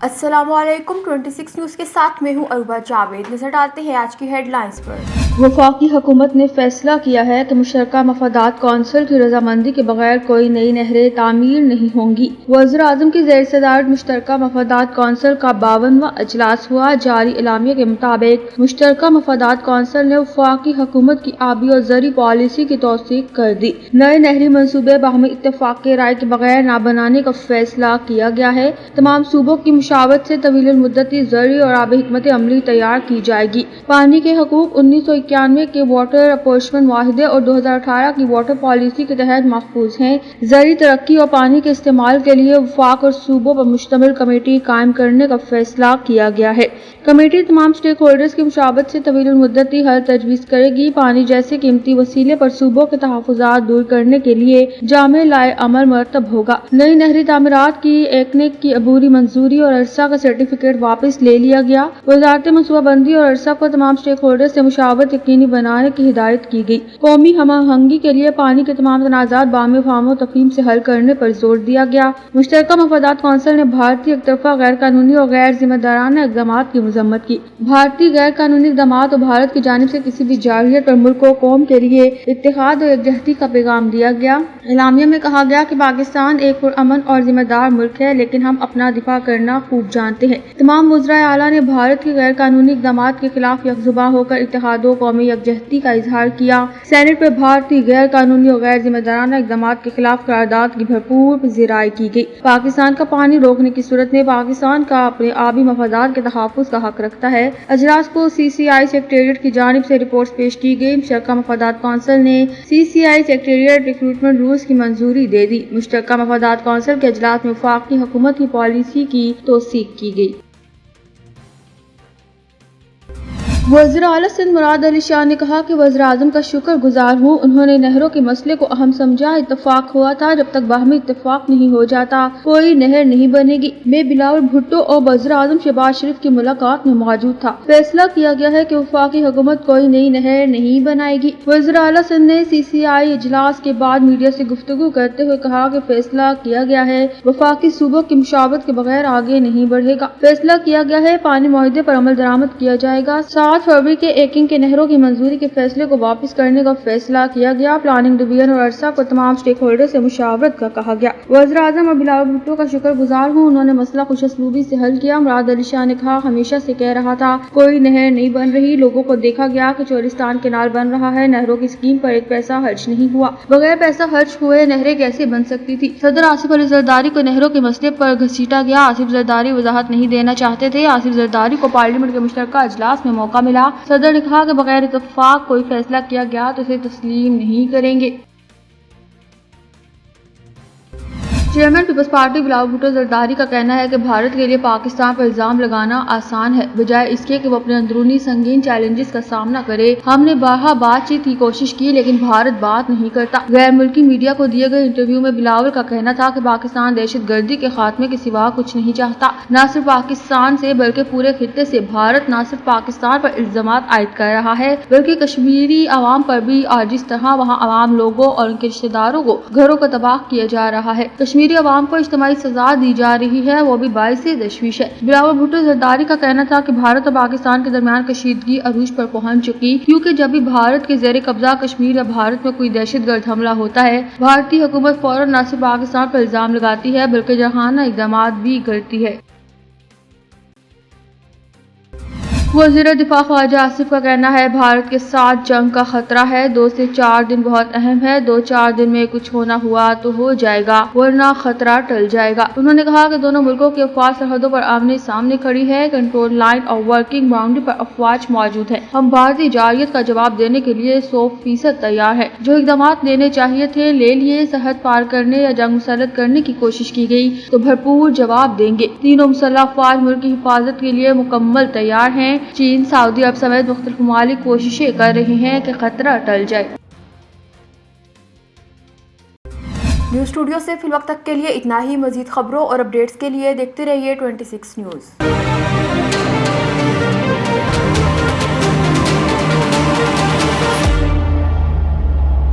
अस्सलाम वालेकुम 26 न्यूज़ के साथ मैं हूं अरूबा जावेद। नजर डालते हैं आज की हेडलाइंस पर। वफाकी हुकूमत ने फैसला किया है कि मुशतरका मफादात कौंसिल की रजामंदी के बगैर कोई नई नहरें तामीर नहीं होंगी। वज़ीर आज़म की ज़ेर सदारत मुशतरका मफादात कौंसिल का 52वां अजलास हुआ। जारी इलामिया के मुताबिक मुशतरका मफादात कौंसिल ने वफाकी हुकूमत की आबी और ज़री पॉलिसी की तौसीक कर दी। नए नहरी मनसूबे बाहमी इत्तेफाक के राय के बगैर न बनाने का फैसला किया गया है। तमाम सूबों की मुशावरत से तवील मुद्दती ज़री और आबी हिकमत अमली तैयार की जाएगी। पानी के हकूक 1991 के वाटर अपॉर्चमेंट वाहिदे और 2018 की वाटर पॉलिसी के तहत महफूज हैं। ज़री तरक्की और पानी के इस्तेमाल के लिए वफाक और सूबों पर मुश्तमिल कमेटी कायम करने का फैसला किया गया है। कमेटी तमाम स्टेक होल्डर्स की मुशावरत से तवील मुद्दती हल तजवीज़ करेगी। पानी जैसे कीमती वसीले पर सूबों के तहफ़्फ़ुज़ात दूर करने के लिए जामे लाए अमल मरतब होगा। नई नहरी तामीरात की एकनेक की अबूरी मंजूरी और अरसा का सर्टिफिकेट वापस ले लिया गया। वज़ारत मनसूबाबंदी और अरसा को तमाम स्टेक होल्डर से मुशावरत यकीनी बनाने की हिदायत की गई। कौमी हमआहंगी के लिए पानी के तमाम तनाज़ात बाहमी फ़हम व तफ़हीम से हल करने पर जोर दिया गया। मुश्तरका मफादात कौंसिल ने भारतीय एकतरफा गैर कानूनी और गैर जिम्मेदाराना इक़दाम की मज़म्मत की। भारतीय गैर कानूनी इक़दाम और भारत की जानिब से किसी भी जारहियत पर मुल्क व कौम के लिए इत्तेहाद और एकजहती का पैगाम दिया गया। इलामिया में कहा गया कि पाकिस्तान एक पुरअमन और जिम्मेदार मुल्क है, लेकिन हम अपना दिफा करना खूब जानते हैं। तमाम वज़राए आला ने भारत के गैर कानूनी इक़दाम के खिलाफ यकजुबां होकर इत्तेहाद व कौमी यकजहती का इजहार किया। सेनेट में भारतीय गैर कानूनी और गैर जिम्मेदाराना इक़दाम के खिलाफ करारदाद की भरपूर पज़ीराई की गई। पाकिस्तान का पानी रोकने की सूरत में पाकिस्तान का अपने आबी मफादात के तहफ़्फ़ुज़ का हक रखता है। अजलास को CCI सेक्रेटेरिएट की जानिब से रिपोर्ट पेश की गई। मुश्तरका मफादात कौंसिल ने CCI सेक्रेटेरिएट रिक्रूटमेंट रूल्स की मंजूरी दे दी। मुश्तरका मफादात कौंसिल के अजलास में वफाकी हुकूमत की पॉलिसी की तौसीक की गई। वज़ीर आला सिंध मुराद अली शाह ने कहा कि वज़ीर आज़म का शुक्र गुजार हूँ, उन्होंने नहरों के मसले को अहम समझा। इत्तफाक हुआ था, जब तक बाहमी इत्तफाक नहीं हो जाता कोई नहर नहीं बनेगी। मैं बिलावल भुट्टो और वज़ीर आज़म शहबाज शरीफ की मुलाकात में मौजूद था। फैसला किया गया है कि वफाकी हुकूमत कोई नई नहर नहीं बनाएगी। वज़ीर आला सिंध ने CCI इजलास के बाद मीडिया से गुफ्तगू करते हुए कहा कि फैसला किया गया है वफाकी सूबों की मुशावरत के बगैर आगे नहीं बढ़ेगा। फैसला किया गया है पानी मुआहदे पर अमल दरामद किया जाएगा। 7 फरवरी के एकिंग के नहरों की मंजूरी के फैसले को वापस करने का फैसला किया गया। प्लानिंग डिवीजन और अरसा को तमाम स्टेक होल्डर से मुशावरत का कहा गया। वज़ीर आज़म और बिलावल भुट्टो का शुक्र गुजार हूँ, उन्होंने मसला खुशअस्लूबी से हल किया। मुराद अली शाह ने कहा, हमेशा से कह रहा था कोई नहर नहीं बन रही। लोगों को देखा गया कि चोरिस्तान केनाल बन रहा है, नहरों की स्कीम पर एक पैसा खर्च नहीं हुआ। बगैर पैसा खर्च हुए नहरें कैसे बन सकती थी। सदर आसिफ अली जरदारी को नहरों के मसले पर घसीटा गया। आसिफ जरदारी वजाहत नहीं देना चाहते थे। आसिफ जरदारी को पार्लियामेंट के मुश्तरका अजलास में मौका मिला। सदर ने कहा कि बगैर इत्तफाक कोई फैसला किया गया तो इसे तस्लीम नहीं करेंगे। चेयरमैन पीपल्स पार्टी बिलावल भुट्टो जरदारी का कहना है कि भारत के लिए पाकिस्तान पर इल्जाम लगाना आसान है, बजाय इसके कि वो अपने अंदरूनी संगीन चैलेंजेस का सामना करे। हमने बारहा बातचीत की कोशिश की, लेकिन भारत बात नहीं करता। गैर मुल्की मीडिया को दिए गए इंटरव्यू में बिलावल का कहना था कि पाकिस्तान दहशत गर्दी के खात्मे के सिवा कुछ नहीं चाहता। न सिर्फ पाकिस्तान से बल्कि पूरे खित्ते से भारत न सिर्फ पाकिस्तान पर इल्जामात आयद कर रहा है, बल्कि कश्मीरी आवाम पर भी। और जिस तरह वहाँ आवाम लोगों और उनके रिश्तेदारों को घरों को तबाह किया जा रहा है, कश्मीरी अवाम को इज्तिमाई सजा दी जा रही है, वो भी बाइसे तशवीश है। बिलावल भुट्टो जरदारी का कहना था कि भारत और पाकिस्तान के दरमियान कशीदगी अरूज पर पहुंच चुकी, क्योंकि जब भी भारत के जेर कब्जा कश्मीर या भारत में कोई दहशतगर्द हमला होता है, भारतीय हुकूमत फौरन न सिर्फ पाकिस्तान पर इल्जाम लगाती है, बल्कि जहाना इक़दाम भी करती है। वज़ीर दिफा ख्वाजा आसिफ का कहना है, भारत के साथ जंग का खतरा है। 2 से 4 दिन बहुत अहम है। 2-4 दिन में कुछ होना हुआ तो हो जाएगा, वरना खतरा टल जाएगा। उन्होंने कहा कि दोनों मुल्कों की अफवाज सरहदों पर आमने सामने खड़ी है। कंट्रोल लाइन और वर्किंग बाउंड्री पर अफवाज मौजूद है। हम भारतीय जारहियत का जवाब देने के लिए 100% तैयार है। जो इक़दाम लेने चाहिए थे ले लिए। सरहद पार करने या जंग मुसल्लत करने की कोशिश की गई तो भरपूर जवाब देंगे। तीनों मुसल्लह अफवाज मुल्क की हिफाजत के लिए मुकम्मल तैयार है। चीन, सऊदी अरब समेत मुख्तलिफ ममालिक कोशिशें कर रहे हैं कि खतरा टल जाए। न्यूज़ स्टूडियो से फिलवक्त तक के लिए इतना ही। मजीद खबरों और अपडेट्स के लिए देखते रहिए 26 न्यूज़।